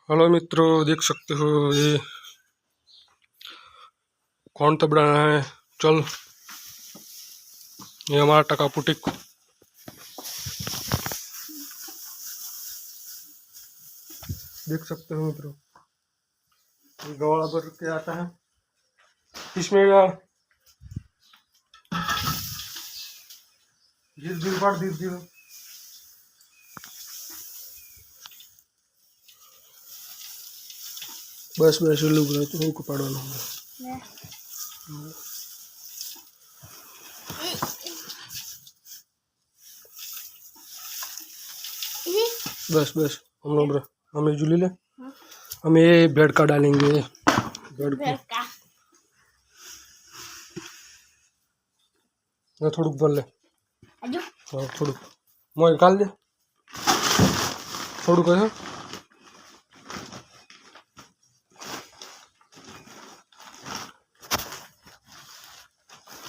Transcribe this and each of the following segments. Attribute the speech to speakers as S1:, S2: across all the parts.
S1: Hello मित्रों, देख सकते हो ये कौन तबड़ा है। चल, ये हमारा टका पुटिक। देख सकते हो मित्रों, ये गवाला भर के आता है। इसमें यार धीरे धीरे पाड़, धीरे धीरे। बस बस लोग रहते हैं को पाड़वाना है। बस बस हम लोग हमें जुली ले। हम ये बेड का डालेंगे, बेड का थोड़ुक बोल ले। हाँ थोड़ुक मैं निकाल दे, थोड़ुक है।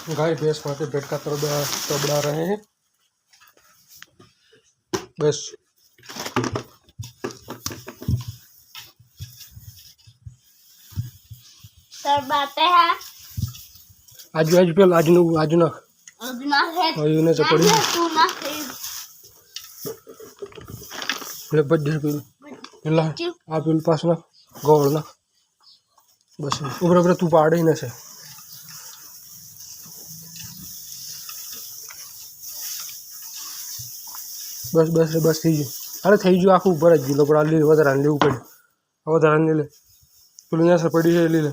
S1: गाय भैंस माटे बेड का तबड़ा रहे हैं। बस
S2: सर बातें हैं
S1: आज आज पे आज ना
S2: है
S1: ने चपड़ी
S2: तू ना
S1: ले बड्डे पे ला आप इन पास ना गोल ना बस ऊपर ऊपर तू पाड़े ही ना से। बस बस बस थी गई। अरे थी गई आखू ऊपर જ ગયું પણ આ વધારાને લેવું પડે। વધારાને લે પેલું यहाँ से पड़ी है ले ले।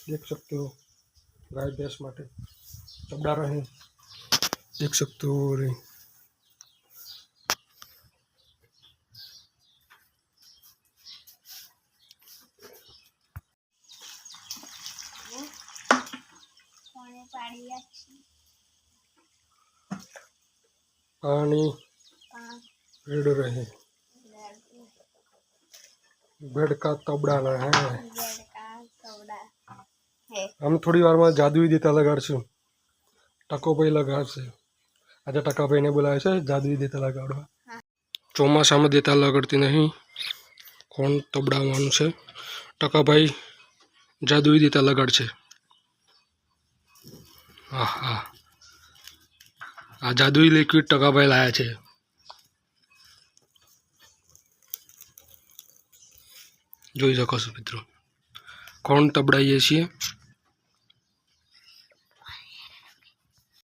S1: देख सकते हो गाय भैंस माटे तबड़ा रहे, देख सकते हो रे। पानी रेड रहे, बेड का तबड़ा ना है। हम थोड़ी वार में जादुई देता लगाड़शुं। टको भाई लगाड़शे। आज टका भाई ने बोलावे छे जादुई देता लगाड़वा। ચોમાસામાં देता लगाड़ती नहीं। कौन तबड़ा मानु छे? टका भाई जादुई देता लगाड़शे। हाँ हाँ, आ जादुई लिक्विड टका भाई लाया छे। જોઈ શકો છો મિત્રો, કોણ તબડાઈએ છીએ।